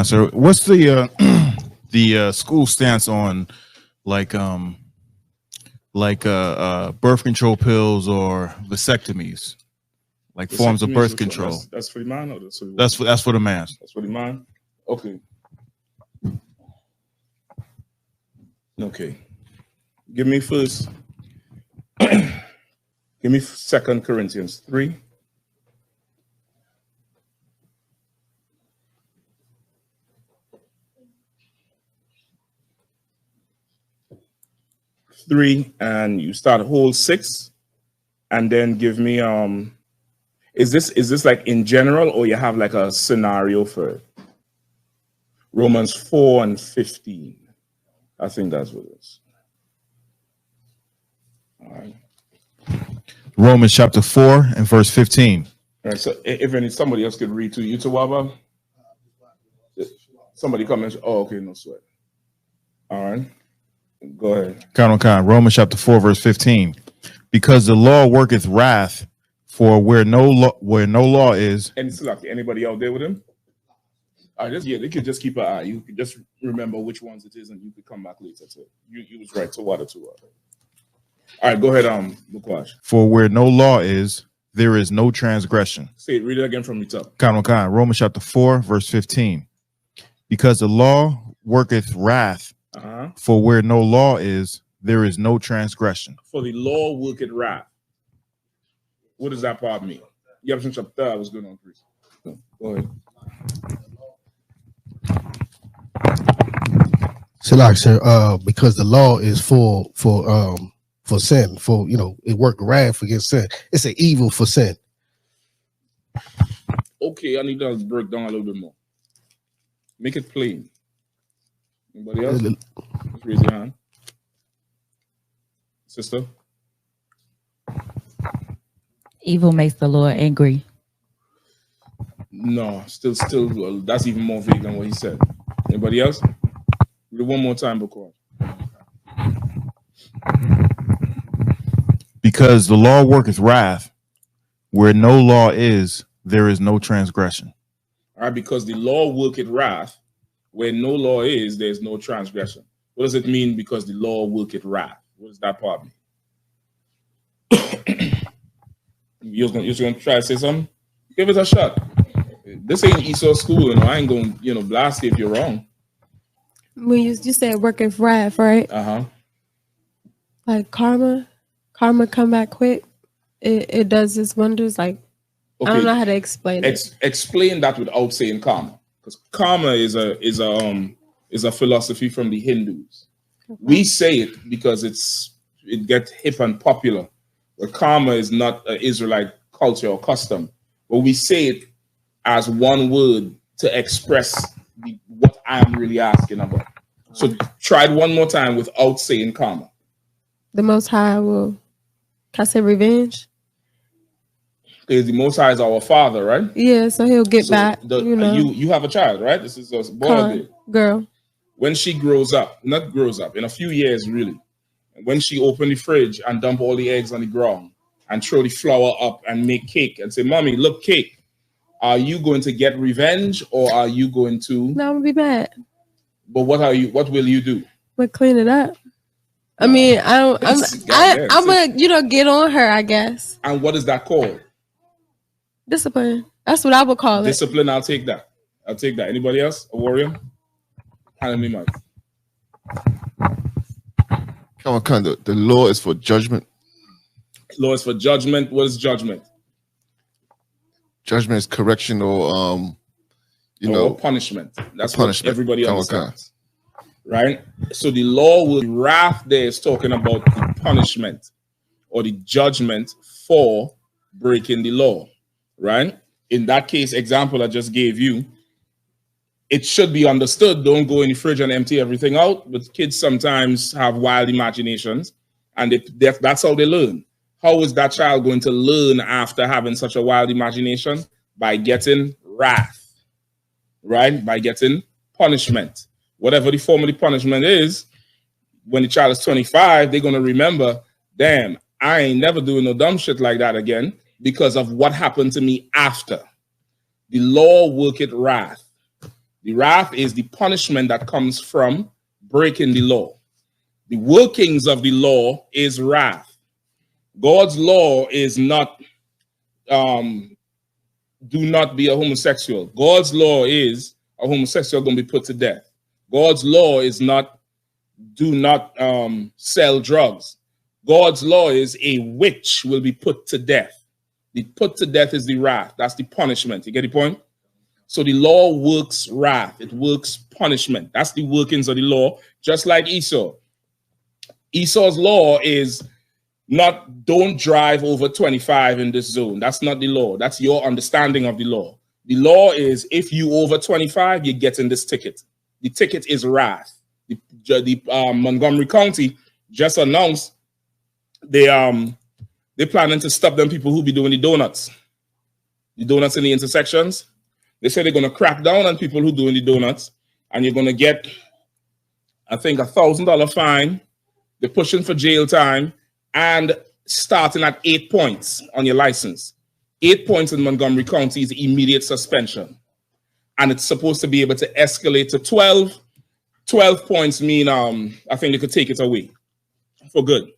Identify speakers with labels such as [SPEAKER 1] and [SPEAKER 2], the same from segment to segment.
[SPEAKER 1] Sir, what's the the school stance on like birth control pills or vasectomies, like forms of birth control?
[SPEAKER 2] That's for the man, or that's
[SPEAKER 1] for the man.
[SPEAKER 2] That's for the man. Okay. Okay. Give me first. Give me 2 Corinthians 3. And you start whole 6, and then give me is this like in general, or you have like a scenario for it? Romans 4 and 15. I think that's what it is. All right.
[SPEAKER 1] Romans chapter 4 and verse 15.
[SPEAKER 2] All right, so if somebody else could read to you, Tawaba. Somebody come and oh, okay, no sweat. All right. Go ahead.
[SPEAKER 1] Romans chapter 4, verse 15. Because the law worketh wrath, for where no law is.
[SPEAKER 2] And anybody out there with him? All right, they could just keep an eye. You could just remember which ones it is, and you could come back later to it. You was right. All right, go ahead, Mukwash.
[SPEAKER 1] For where no law is, there is no transgression.
[SPEAKER 2] Say it, read it again from the top.
[SPEAKER 1] Romans chapter 4, verse 15. Because the law worketh wrath, for where no law is, there is no transgression.
[SPEAKER 2] For the law worketh wrath. What does that part mean? You have some chapter I was going on, Chris. Go ahead.
[SPEAKER 3] So like, sir, because the law is for sin, for it work wrath against sin. It's an evil for sin.
[SPEAKER 2] Okay, I need to break down a little bit more. Make it plain. Anybody else? Just raise your hand. Sister?
[SPEAKER 4] Evil makes the Lord angry.
[SPEAKER 2] No, still, well, that's even more vague than what he said. Anybody else? Read it one more time, because
[SPEAKER 1] the law worketh wrath, where no law is, there is no transgression.
[SPEAKER 2] All right, because the law worketh wrath, where no law is, there's no transgression. What does it mean because the law worketh wrath? What does that part mean? You're going to try to say something? Give it a shot. This ain't Esau school, I ain't going to, blast you if you're wrong.
[SPEAKER 5] When you said worketh wrath, right? Like karma come back quick. It does its wonders. Like, okay. I don't know how to explain it.
[SPEAKER 2] Explain that without saying karma. Because karma is a philosophy from the Hindus. Okay. We say it because it gets hip and popular. But karma is not an Israelite culture or custom. But we say it as one word to express what I'm really asking about. So try it one more time without saying karma.
[SPEAKER 5] The Most High will, can I say revenge?
[SPEAKER 2] Because the Most High is our Father, right?
[SPEAKER 5] Yeah, so he'll get back.
[SPEAKER 2] You have a child, right? This is a boy,
[SPEAKER 5] girl.
[SPEAKER 2] When she grows up, in a few years, really, when she open the fridge and dump all the eggs on the ground and throw the flour up and make cake and say, "Mommy, look, cake." Are you going to get revenge, or are you going to?
[SPEAKER 5] No, I'm gonna be mad.
[SPEAKER 2] But what will you do?
[SPEAKER 5] We'll clean it up. I mean, I'm gonna, get on her, I guess.
[SPEAKER 2] And what is that called?
[SPEAKER 5] Discipline. That's what I would call it.
[SPEAKER 2] Discipline. I'll take that. Anybody else? A warrior? Hand me mic.
[SPEAKER 6] Come on, the law is for judgment.
[SPEAKER 2] Law is for judgment. What is judgment?
[SPEAKER 6] Judgment is correction or
[SPEAKER 2] punishment. That's punishment. What everybody understands. Right? So the law will wrath there is talking about the punishment or the judgment for breaking the law. Right? In that case, example I just gave you, it should be understood. Don't go in the fridge and empty everything out. But kids sometimes have wild imaginations, and that's how they learn. How is that child going to learn after having such a wild imagination? By getting wrath, right? By getting punishment. Whatever the form of the punishment is, when the child is 25, they're going to remember, damn, I ain't never doing no dumb shit like that again because of what happened to me after. The law worketh wrath. The wrath is the punishment that comes from breaking the law. The workings of the law is wrath. God's law is not, do not be a homosexual. God's law is a homosexual going to be put to death. God's law is not, do not sell drugs. God's law is a witch will be put to death. The put to death is the wrath. That's the punishment. You get the point? So the law works wrath. It works punishment. That's the workings of the law, just like Esau. Esau's law is not don't drive over 25 in this zone. That's not the law. That's your understanding of the law. The law is if you over 25, you get in this ticket. The ticket is wrath. The Montgomery County just announced they're planning to stop them people who be doing the donuts in the intersections. They say they're going to crack down on people who doing the donuts, and you're going to get, I think, $1,000 fine. They're pushing for jail time and starting at 8 points on your license. 8 points in Montgomery County is immediate suspension, and it's supposed to be able to escalate to 12. 12 points mean I think they could take it away for good.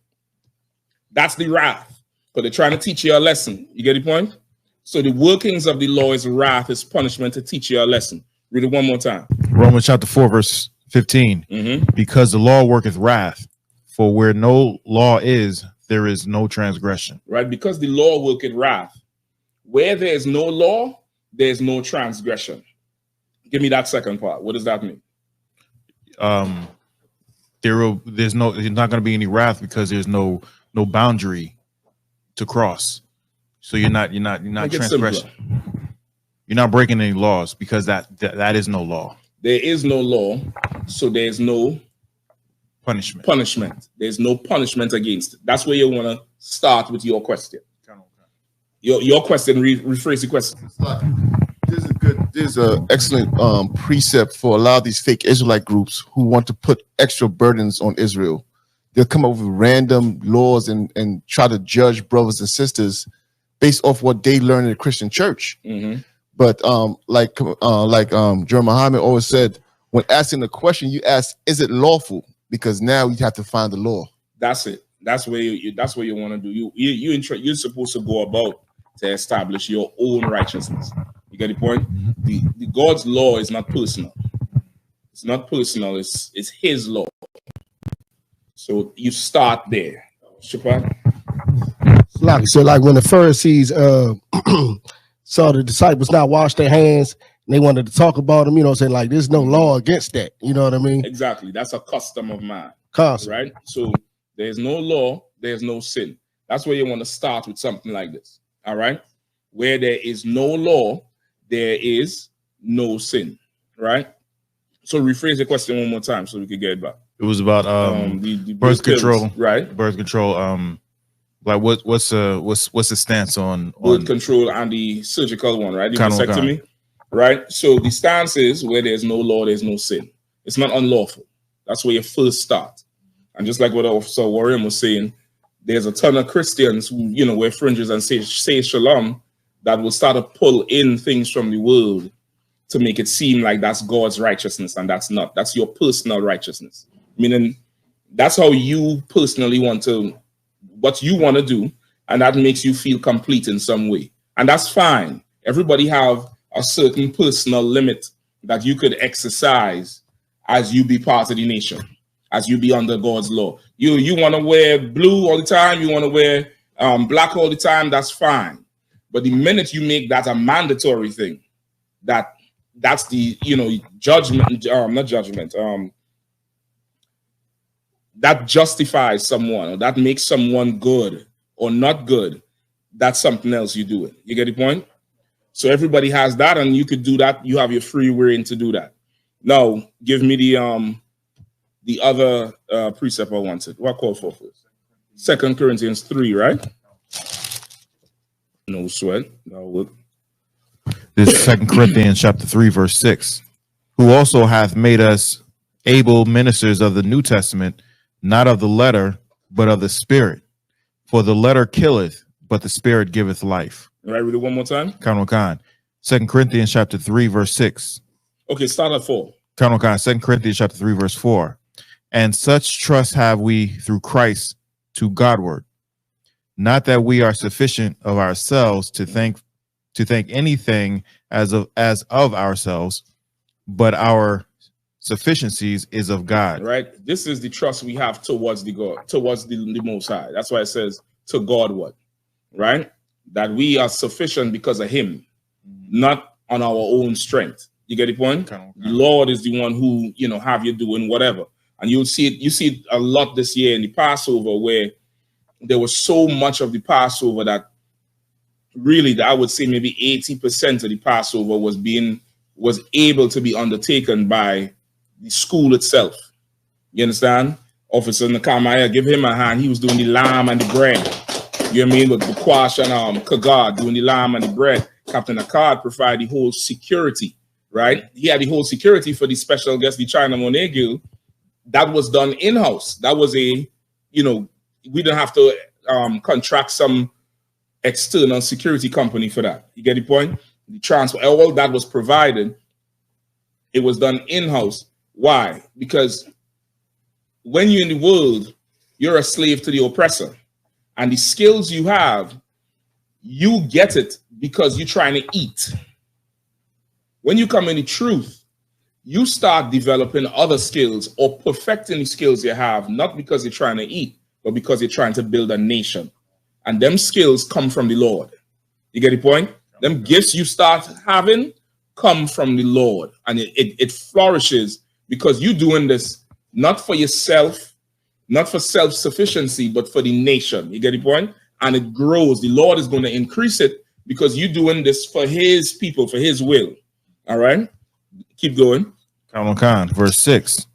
[SPEAKER 2] That's the wrath, but they're trying to teach you a lesson. You get the point? So the workings of the law is wrath, is punishment to teach you a lesson. Read it one more time.
[SPEAKER 1] Romans chapter 4, verse 15. Because the law worketh wrath, for where no law is, there is no transgression.
[SPEAKER 2] Right? Because the law worketh wrath. Where there is no law, there is no transgression. Give me that second part. What does that mean?
[SPEAKER 1] There's not going to be any wrath because there's no boundary to cross. So you're not transgressing. You're not breaking any laws because that is no law.
[SPEAKER 2] There is no law, so there's no punishment. There's no punishment against it. That's where you want to start with your question. Your question, rephrase the question.
[SPEAKER 6] There's an excellent precept for a lot of these fake Israelite groups who want to put extra burdens on Israel. They'll come up with random laws and try to judge brothers and sisters based off what they learn in the Christian church. But like Jeremiah Muhammad always said, when asking the question, you ask, is it lawful? Because now you have to find the law.
[SPEAKER 2] That's it. That's where you want to do. You're supposed to go about to establish your own righteousness. You get the point? The God's law is not personal. It's not personal. It's His law. So you start there. Shepard?
[SPEAKER 3] So like when the Pharisees saw the disciples not wash their hands, and they wanted to talk about them, you know what I'm saying? Like there's no law against that. You know what I mean?
[SPEAKER 2] Exactly. That's a custom of man.
[SPEAKER 3] Custom.
[SPEAKER 2] Right? So there's no law, there's no sin. That's where you want to start with something like this. All right? Where there is no law, there is no sin. Right? So rephrase the question one more time so we can get it back.
[SPEAKER 1] It was about
[SPEAKER 2] the
[SPEAKER 1] birth control,
[SPEAKER 2] right?
[SPEAKER 1] Birth control. Like what's the stance on
[SPEAKER 2] birth control and the surgical one, right? The vasectomy, right? So the stance is where there's no law, there's no sin. It's not unlawful. That's where you first start. And just like what Officer Warren was saying, there's a ton of Christians who wear fringes and say shalom that will start to pull in things from the world to make it seem like that's God's righteousness, and that's not. That's your personal righteousness. Meaning that's how you personally want to, what you want to do, and that makes you feel complete in some way. And that's fine. Everybody have a certain personal limit that you could exercise as you be part of the nation, as you be under God's law. You want to wear blue all the time, you want to wear black all the time, that's fine. But the minute you make that a mandatory thing, that's the judgment, not judgment, that justifies someone, or that makes someone good or not good, that's something else you do it. You get the point? So everybody has that, and you could do that. You have your free reign to do that. Now, give me the other precept I wanted. What called for first? 2 Corinthians 3, right? No sweat. That'll work.
[SPEAKER 1] This is 2 Corinthians chapter 3, verse 6. Who also hath made us able ministers of the New Testament, not of the letter, but of the Spirit. For the letter killeth, but the Spirit giveth life.
[SPEAKER 2] All right, read it one more time.
[SPEAKER 1] 2 Corinthians chapter 3, verse 6.
[SPEAKER 2] Okay, start at 4.
[SPEAKER 1] Count on 2 Corinthians chapter 3, verse 4. And such trust have we through Christ to Godward. Not that we are sufficient of ourselves to think anything as of ourselves, but our sufficiencies is of God.
[SPEAKER 2] Right. This is the trust we have towards the God, towards the Most High. That's why it says to Godward, right? That we are sufficient because of Him, not on our own strength. You get the point? The Lord is the one who, you know, have you doing whatever. And you'll see it. You see it a lot this year in the Passover, where there was so much of the Passover that really, I would say maybe 80% of the Passover was able to be undertaken by the school itself. You understand? Officer Nakamaya, give him a hand. He was doing the lamb and the bread. You know what I mean? With Bukwash and Kagar doing the lamb and the bread. Captain Akkad provided the whole security, right? He had the whole security for the special guest, the China Monegil. That was done in-house. That was a, you know, we didn't have to contract some external security company for that. You get the point? The transfer, all that was provided. It was done in-house. Why? Because when you're in the world, you're a slave to the oppressor. And the skills you have, you get it because you're trying to eat. When you come in the truth, you start developing other skills or perfecting the skills you have, not because you're trying to eat, but because you're trying to build a nation. And them skills come from the Lord. You get the point? Them gifts you start having come from the Lord. And it flourishes because you're doing this not for yourself, not for self-sufficiency, but for the nation. You get the point? And it grows. The Lord is going to increase it because you're doing this for His people, for His will. All right? Keep going.
[SPEAKER 1] Khan, verse 6.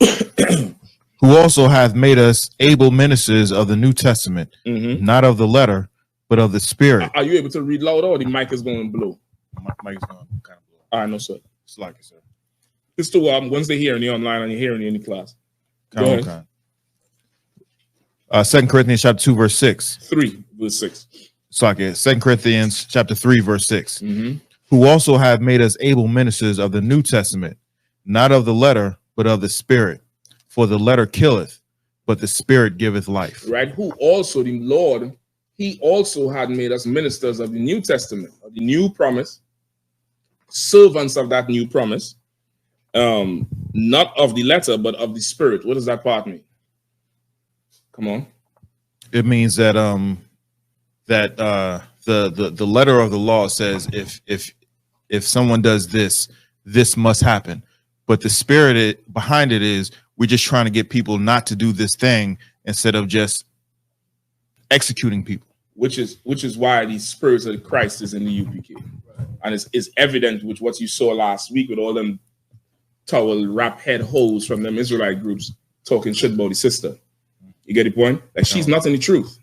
[SPEAKER 1] Who also hath made us able ministers of the New Testament, not of the letter, but of the Spirit.
[SPEAKER 2] Are you able to read loud, or the mic is going to blow?
[SPEAKER 1] My mic is going to kind of blow.
[SPEAKER 2] All right, no, sir.
[SPEAKER 1] It's like it, sir.
[SPEAKER 2] It's still Wednesday here in the online, and you're hearing in the class.
[SPEAKER 1] Khan. 2 Corinthians chapter 2, verse 6.
[SPEAKER 2] 3, verse 6.
[SPEAKER 1] It's like it. 2 Corinthians chapter 3, verse 6. Who also have made us able ministers of the New Testament, not of the letter, but of the Spirit. For the letter killeth, but the Spirit giveth life.
[SPEAKER 2] Right? Who also, the Lord, He also had made us ministers of the New Testament, of the new promise, servants of that new promise, not of the letter, but of the Spirit. What does that part mean? Come on.
[SPEAKER 1] It means that the letter of the law says if someone does this, this must happen. But the spirit behind it is we're just trying to get people not to do this thing instead of just executing people.
[SPEAKER 2] Which is why the spirit of Christ is in the UPK. And it's evident with what you saw last week with all them towel wrap head holes from them Israelite groups talking shit about the sister. You get the point? Like, she's not in the truth.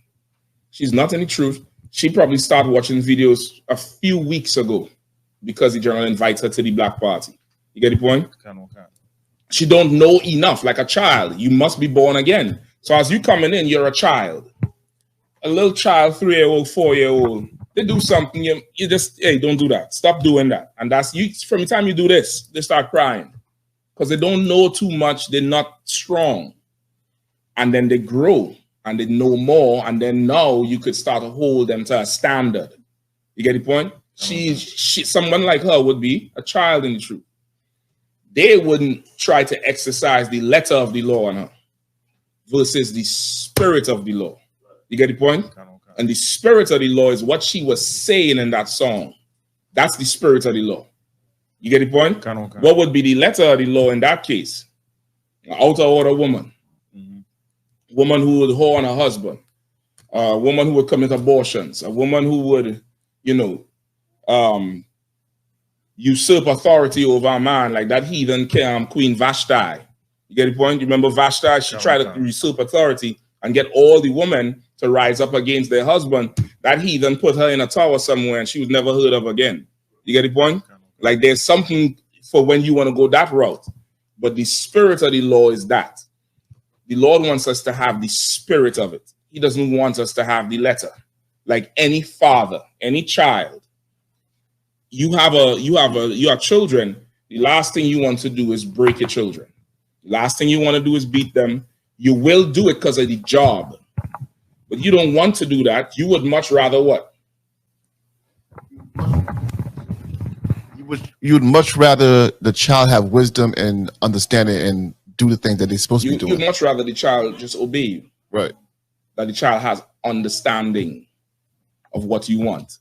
[SPEAKER 2] She's not in the truth. She probably started watching videos a few weeks ago because the journal invites her to the Black Party. You get the point? She don't know enough, like a child. You must be born again. So as you coming in, you're a child. A little child, 3-year-old, 4-year-old. They do something, you just, hey, don't do that. Stop doing that. And that's you. From the time you do this, they start crying because they don't know too much. They're not strong. And then they grow and they know more. And then now you could start to hold them to a standard. You get the point? Someone like her would be a child in the truth. They wouldn't try to exercise the letter of the law on her versus the spirit of the law. You get the point? And the spirit of the law is what she was saying in that song. That's the spirit of the law. You get the point? What would be the letter of the law in that case? An outer order woman. Woman who would whore on her husband. A woman who would commit abortions. A woman who would, usurp authority over a man, like that heathen Queen Vashti. You get the point? You remember Vashti? She tried to usurp authority and get all the women to rise up against their husband. That heathen put her in a tower somewhere and she was never heard of again. You get the point? Like, there's something for when you want to go that route. But the spirit of the law is that. The Lord wants us to have the spirit of it. He doesn't want us to have the letter. Like any father, any child, you have children, The last thing you want to do is break your children. The last thing you want to do is beat them. You will do it because of the job. But you don't want to do that. You would much rather what?
[SPEAKER 6] You would much rather the child have wisdom and understanding and do the things that they're supposed to be doing.
[SPEAKER 2] You'd much rather the child just obey you.
[SPEAKER 6] Right.
[SPEAKER 2] That the child has understanding of what you want.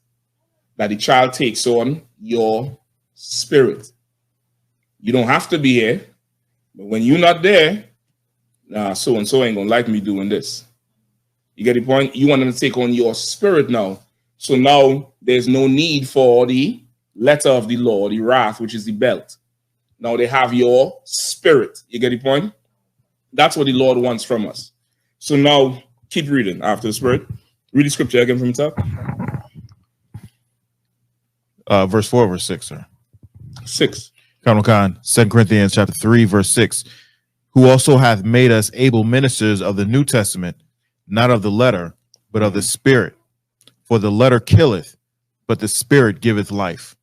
[SPEAKER 2] That the child takes on your spirit. You don't have to be here, but when you're not there, nah, so-and-so ain't gonna like me doing this. You get the point? You want them to take on your spirit now. So now there's no need for the letter of the law, the wrath, which is the belt. Now they have your spirit. You get the point? That's what the Lord wants from us. So now keep reading after the spirit. Read the scripture again from the top.
[SPEAKER 1] Verse 4, verse 6, sir.
[SPEAKER 2] 6.
[SPEAKER 1] Khan, 2 Corinthians chapter 3, verse 6. Who also hath made us able ministers of the New Testament, not of the letter, but of the spirit. For the letter killeth, but the spirit giveth life.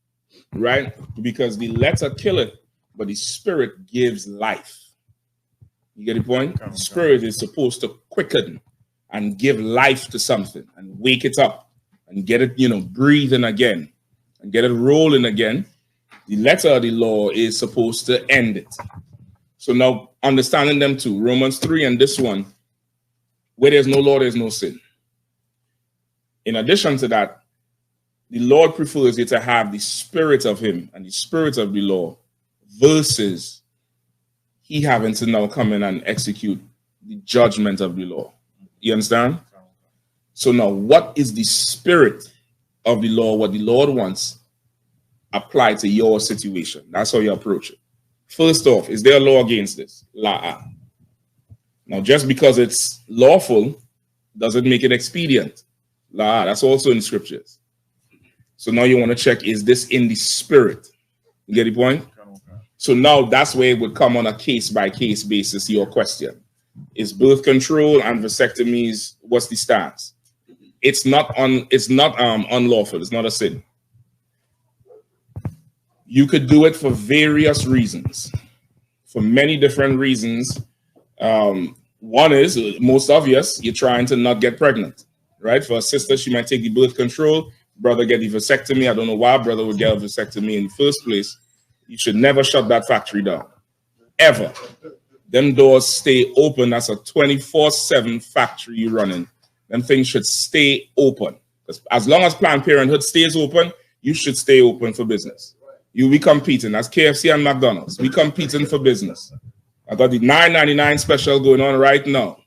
[SPEAKER 2] Right? Because the letter killeth, but the spirit gives life. You get the point? The spirit is supposed to quicken and give life to something and wake it up and get it, breathing again and get it rolling again. The letter of the law is supposed to end it. So now understanding them too, Romans 3 and this one, where there's no law, there's no sin. In addition to that, the Lord prefers you to have the spirit of him and the spirit of the law versus he having to now come in and execute the judgment of the law. You understand? So now what is the spirit of the law, what the Lord wants, apply to your situation? That's how you approach it. First off, is there a law against this? La. Now, just because it's lawful doesn't make it expedient. La, that's also in the scriptures. So now you want to check, is this in the spirit? You get the point? So now that's where it would come on a case-by-case basis, your question. Is birth control and vasectomies, what's the stance? It's not unlawful, it's not a sin. You could do it for various reasons, for many different reasons. One is, most obvious, you're trying to not get pregnant, right? For a sister, she might take the birth control, brother get the vasectomy. I don't know why brother would get a vasectomy in the first place. You should never shut that factory down, ever. Them doors stay open. That's a 24/7 factory you're running. Them things should stay open. As long as Planned Parenthood stays open, you should stay open for business. We competing. That's KFC and McDonald's. We competing for business. I got the $9.99 special going on right now.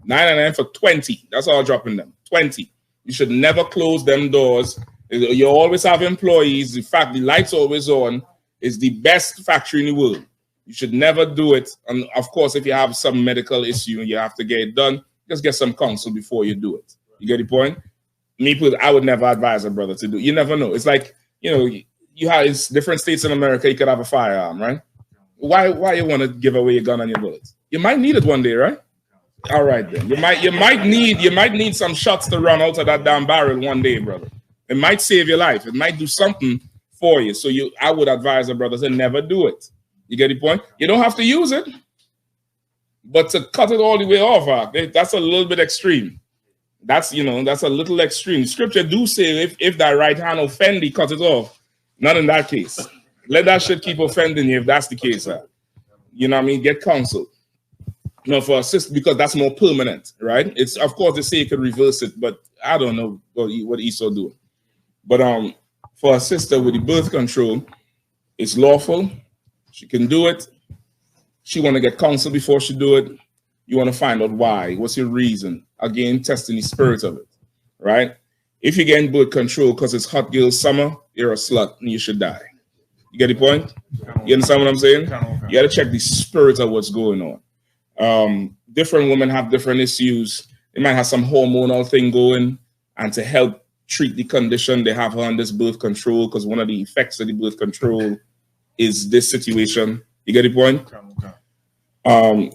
[SPEAKER 2] $9.99 for 20. That's all dropping them. 20. You should never close them doors. You always have employees. In fact, the lights always on. It's the best factory in the world. You should never do it. And of course, if you have some medical issue and you have to get it done, just get some counsel before you do it. You get the point? I would never advise a brother to do it. You never know. It's like, you have it's different states in America, you could have a firearm, right? Why you want to give away your gun and your bullets? You might need it one day, right? All right then. You might need some shots to run out of that damn barrel one day, brother. It might save your life. It might do something for you. So I would advise a brother to never do it. You get the point? You don't have to use it, but to cut it all the way off, that's a little bit extreme. That's a little extreme. The scripture do say if thy right hand offend thee, cut it off. Not in that case. Let that shit keep offending you if that's the case. You know what I mean? Get counsel. For a sister, because that's more permanent, right? It's of course they say you could reverse it, but I don't know what Esau doing. But for a sister with the birth control, it's lawful. She can do it. She want to get counsel before she do it. You want to find out why. What's your reason? Again, testing the spirit of it, right? If you're getting birth control because it's hot girl summer, you're a slut and you should die. You get the point? You understand what I'm saying? You got to check the spirit of what's going on. Different women have different issues. They might have some hormonal thing going, and to help treat the condition, they have her on this birth control because one of the effects of the birth control is this situation. You get the point?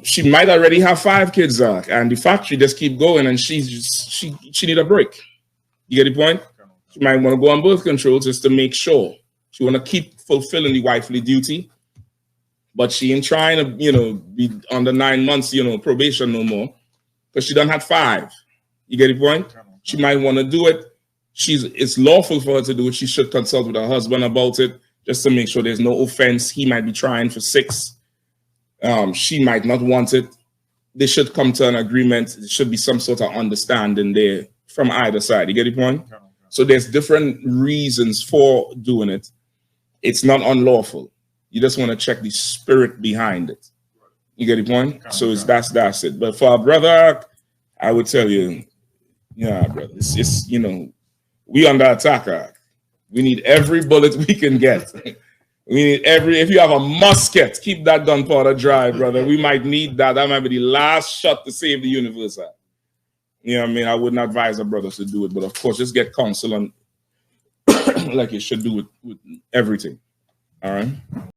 [SPEAKER 2] She might already have 5 kids, and the factory just keep going, and she need a break. You get the point? She might want to go on birth control just to make sure. She want to keep fulfilling the wifely duty, but she ain't trying to, you know, be under 9 months, you know, probation no more, because she done had 5. You get the point? She might want to do it. It's lawful for her to do it. She should consult with her husband about it, just to make sure there's no offense. He might be trying for 6. She might not want it. They should come to an agreement. There should be some sort of understanding there from either side. You get the point? So there's different reasons for doing it. It's not unlawful. You just want to check the spirit behind it. You get the point? So that's it. But for our brother, I would tell you, yeah, brother, it's just, you know, we under attack. We need every bullet we can get. We need if you have a musket, keep that gunpowder dry, brother. We might need that. That might be the last shot to save the universe. You know what I mean? I wouldn't advise our brothers to do it, but of course, just get counsel on like you should do with everything. All right.